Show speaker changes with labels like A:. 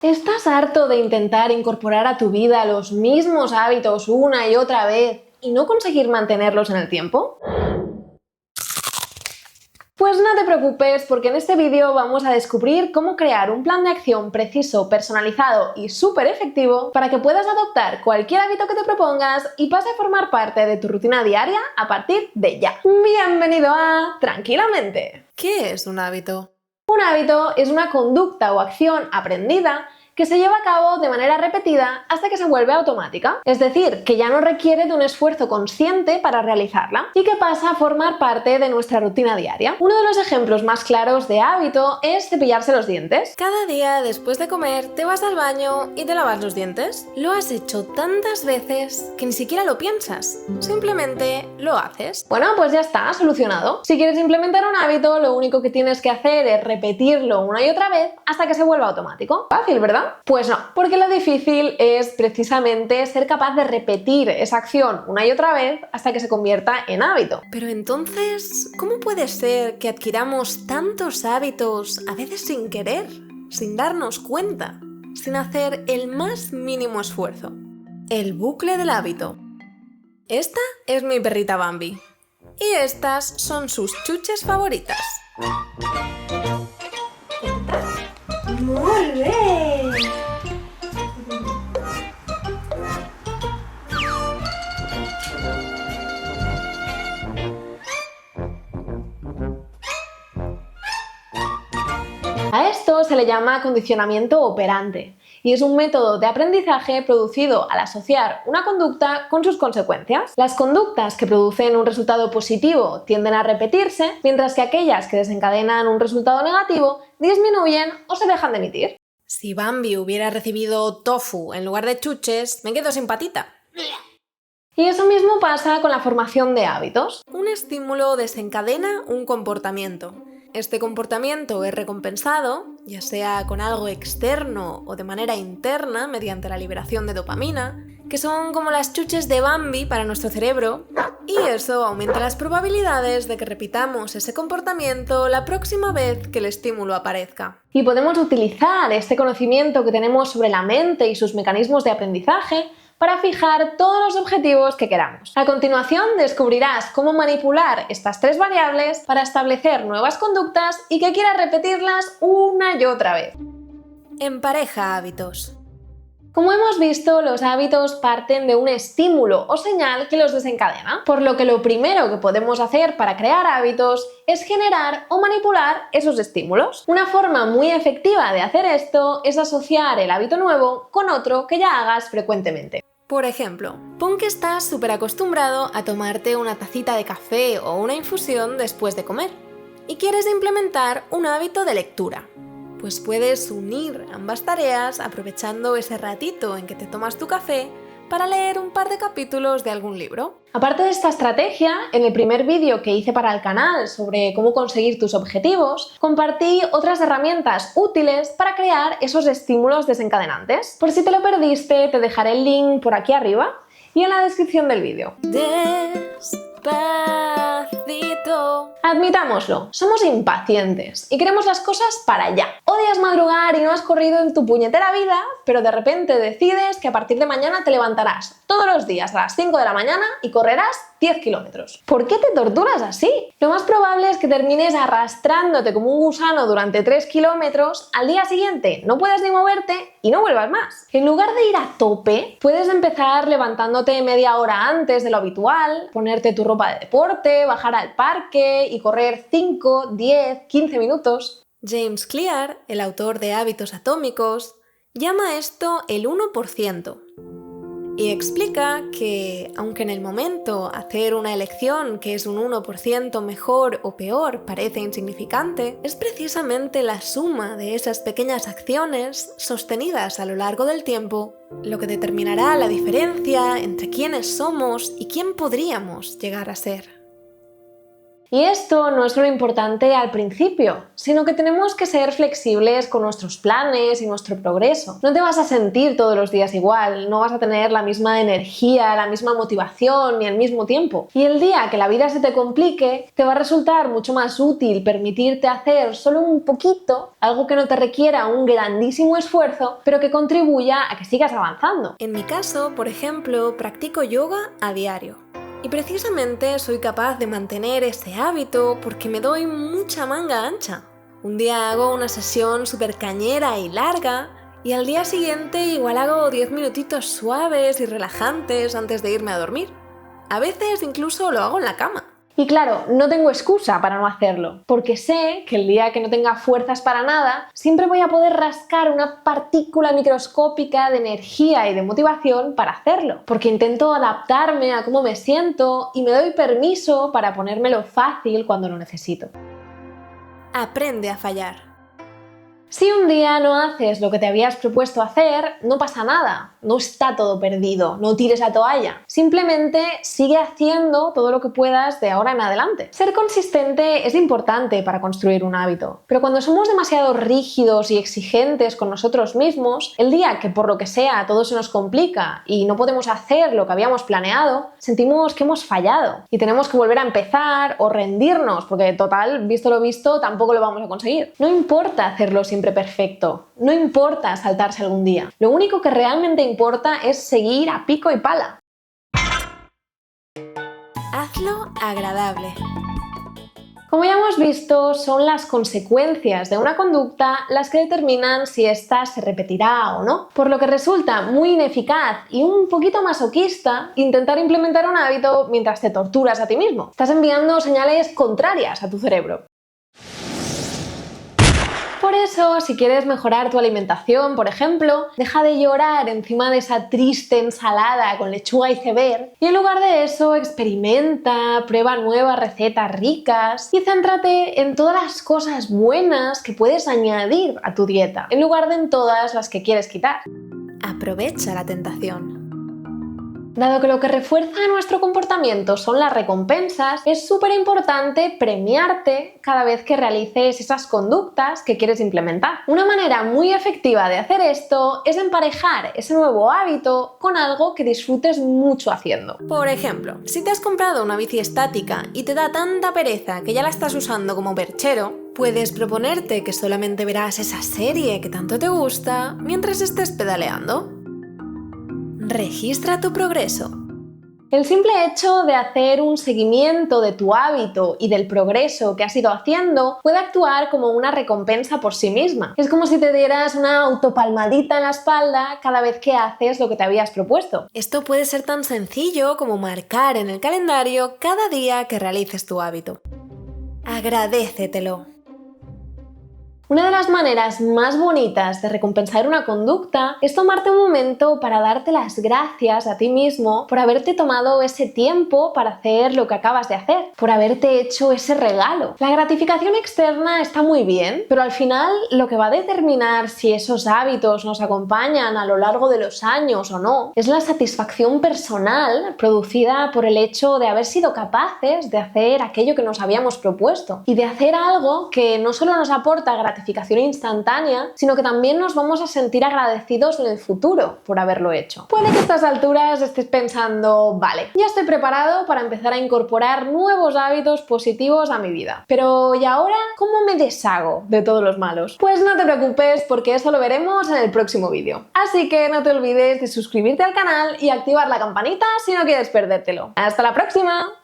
A: ¿Estás harto de intentar incorporar a tu vida los mismos hábitos una y otra vez y no conseguir mantenerlos en el tiempo? Pues no te preocupes, porque en este vídeo vamos a descubrir cómo crear un plan de acción preciso, personalizado y súper efectivo para que puedas adoptar cualquier hábito que te propongas y pase a formar parte de tu rutina diaria a partir de ya. Bienvenido a Tranquilamente.
B: ¿Qué es un hábito?
A: Un hábito es una conducta o acción aprendida que se lleva a cabo de manera repetida hasta que se vuelve automática, es decir, que ya no requiere de un esfuerzo consciente para realizarla y que pasa a formar parte de nuestra rutina diaria. Uno de los ejemplos más claros de hábito es cepillarse los dientes.
B: Cada día después de comer te vas al baño y te lavas los dientes. Lo has hecho tantas veces que ni siquiera lo piensas, simplemente lo haces.
A: Bueno, pues ya está, solucionado. Si quieres implementar un hábito, lo único que tienes que hacer es repetirlo una y otra vez hasta que se vuelva automático. Fácil, ¿verdad? Pues no, porque lo difícil es precisamente ser capaz de repetir esa acción una y otra vez hasta que se convierta en hábito.
B: Pero entonces, ¿cómo puede ser que adquiramos tantos hábitos a veces sin querer, sin darnos cuenta, sin hacer el más mínimo esfuerzo? El bucle del hábito. Esta es mi perrita Bambi. Y estas son sus chuches favoritas.
A: ¡Muy bien! A esto se le llama condicionamiento operante y es un método de aprendizaje producido al asociar una conducta con sus consecuencias. Las conductas que producen un resultado positivo tienden a repetirse, mientras que aquellas que desencadenan un resultado negativo disminuyen o se dejan de emitir.
B: Si Bambi hubiera recibido tofu en lugar de chuches, me quedo sin patita.
A: Y eso mismo pasa con la formación de hábitos.
B: Un estímulo desencadena un comportamiento. Este comportamiento es recompensado, ya sea con algo externo o de manera interna mediante la liberación de dopamina, que son como las chuches de Bambi para nuestro cerebro, y eso aumenta las probabilidades de que repitamos ese comportamiento la próxima vez que el estímulo aparezca.
A: Y podemos utilizar este conocimiento que tenemos sobre la mente y sus mecanismos de aprendizaje para fijar todos los objetivos que queramos. A continuación descubrirás cómo manipular estas tres variables para establecer nuevas conductas y que quieras repetirlas una y otra vez.
B: Empareja hábitos.
A: Como hemos visto, los hábitos parten de un estímulo o señal que los desencadena, por lo que lo primero que podemos hacer para crear hábitos es generar o manipular esos estímulos. Una forma muy efectiva de hacer esto es asociar el hábito nuevo con otro que ya hagas frecuentemente.
B: Por ejemplo, pon que estás súper acostumbrado a tomarte una tacita de café o una infusión después de comer y quieres implementar un hábito de lectura. Pues puedes unir ambas tareas aprovechando ese ratito en que te tomas tu café para leer un par de capítulos de algún libro.
A: Aparte de esta estrategia, en el primer vídeo que hice para el canal sobre cómo conseguir tus objetivos, compartí otras herramientas útiles para crear esos estímulos desencadenantes. Por si te lo perdiste, te dejaré el link por aquí arriba y en la descripción del vídeo.
B: Despacito.
A: Admitámoslo, somos impacientes y queremos las cosas para ya. Odias madrugar y no has corrido en tu puñetera vida, pero de repente decides que a partir de mañana te levantarás todos los días a las 5 de la mañana y correrás 10 kilómetros. ¿Por qué te torturas así? Lo más probable es que termines arrastrándote como un gusano durante 3 kilómetros, al día siguiente no puedas ni moverte y no vuelvas más. En lugar de ir a tope, puedes empezar levantándote media hora antes de lo habitual, ponerte tu ropa de deporte, bajar al parque y correr 5, 10, 15 minutos.
B: James Clear, el autor de Hábitos Atómicos, llama esto el 1%. Y explica que, aunque en el momento hacer una elección que es un 1% mejor o peor parece insignificante, es precisamente la suma de esas pequeñas acciones sostenidas a lo largo del tiempo lo que determinará la diferencia entre quiénes somos y quién podríamos llegar a ser.
A: Y esto no es solo importante al principio, sino que tenemos que ser flexibles con nuestros planes y nuestro progreso. No te vas a sentir todos los días igual, no vas a tener la misma energía, la misma motivación ni el mismo tiempo. Y el día que la vida se te complique, te va a resultar mucho más útil permitirte hacer solo un poquito, algo que no te requiera un grandísimo esfuerzo, pero que contribuya a que sigas avanzando.
B: En mi caso, por ejemplo, practico yoga a diario. Y precisamente soy capaz de mantener ese hábito porque me doy mucha manga ancha. Un día hago una sesión súper cañera y larga y al día siguiente igual hago 10 minutitos suaves y relajantes antes de irme a dormir. A veces incluso lo hago en la cama.
A: Y claro, no tengo excusa para no hacerlo, porque sé que el día que no tenga fuerzas para nada, siempre voy a poder rascar una partícula microscópica de energía y de motivación para hacerlo, porque intento adaptarme a cómo me siento y me doy permiso para ponérmelo fácil cuando lo necesito.
B: Aprende a fallar.
A: Si un día no haces lo que te habías propuesto hacer, no pasa nada, no está todo perdido, no tires la toalla. Simplemente sigue haciendo todo lo que puedas de ahora en adelante. Ser consistente es importante para construir un hábito, pero cuando somos demasiado rígidos y exigentes con nosotros mismos, el día que por lo que sea todo se nos complica y no podemos hacer lo que habíamos planeado, sentimos que hemos fallado y tenemos que volver a empezar o rendirnos, porque total, visto lo visto, tampoco lo vamos a conseguir. No importa hacerlo siempre perfecto, no importa saltarse algún día. Lo único que realmente importa es seguir a pico y pala.
B: Hazlo agradable.
A: Como ya hemos visto, son las consecuencias de una conducta las que determinan si ésta se repetirá o no. Por lo que resulta muy ineficaz y un poquito masoquista intentar implementar un hábito mientras te torturas a ti mismo. Estás enviando señales contrarias a tu cerebro. Por eso, si quieres mejorar tu alimentación, por ejemplo, deja de llorar encima de esa triste ensalada con lechuga y iceberg y en lugar de eso experimenta, prueba nuevas recetas ricas y céntrate en todas las cosas buenas que puedes añadir a tu dieta, en lugar de en todas las que quieres quitar.
B: Aprovecha la tentación.
A: Dado que lo que refuerza nuestro comportamiento son las recompensas, es súper importante premiarte cada vez que realices esas conductas que quieres implementar. Una manera muy efectiva de hacer esto es emparejar ese nuevo hábito con algo que disfrutes mucho haciendo.
B: Por ejemplo, si te has comprado una bici estática y te da tanta pereza que ya la estás usando como perchero, puedes proponerte que solamente verás esa serie que tanto te gusta mientras estés pedaleando. Registra tu progreso.
A: El simple hecho de hacer un seguimiento de tu hábito y del progreso que has ido haciendo puede actuar como una recompensa por sí misma. Es como si te dieras una autopalmadita en la espalda cada vez que haces lo que te habías propuesto.
B: Esto puede ser tan sencillo como marcar en el calendario cada día que realices tu hábito. Agradécetelo.
A: Una de las maneras más bonitas de recompensar una conducta es tomarte un momento para darte las gracias a ti mismo por haberte tomado ese tiempo para hacer lo que acabas de hacer, por haberte hecho ese regalo. La gratificación externa está muy bien, pero al final lo que va a determinar si esos hábitos nos acompañan a lo largo de los años o no es la satisfacción personal producida por el hecho de haber sido capaces de hacer aquello que nos habíamos propuesto y de hacer algo que no solo nos aporta gratificación instantánea, sino que también nos vamos a sentir agradecidos en el futuro por haberlo hecho. Puede que a estas alturas estés pensando, vale, ya estoy preparado para empezar a incorporar nuevos hábitos positivos a mi vida. Pero ¿y ahora cómo me deshago de todos los malos? Pues no te preocupes porque eso lo veremos en el próximo vídeo. Así que no te olvides de suscribirte al canal y activar la campanita si no quieres perdértelo. ¡Hasta la próxima!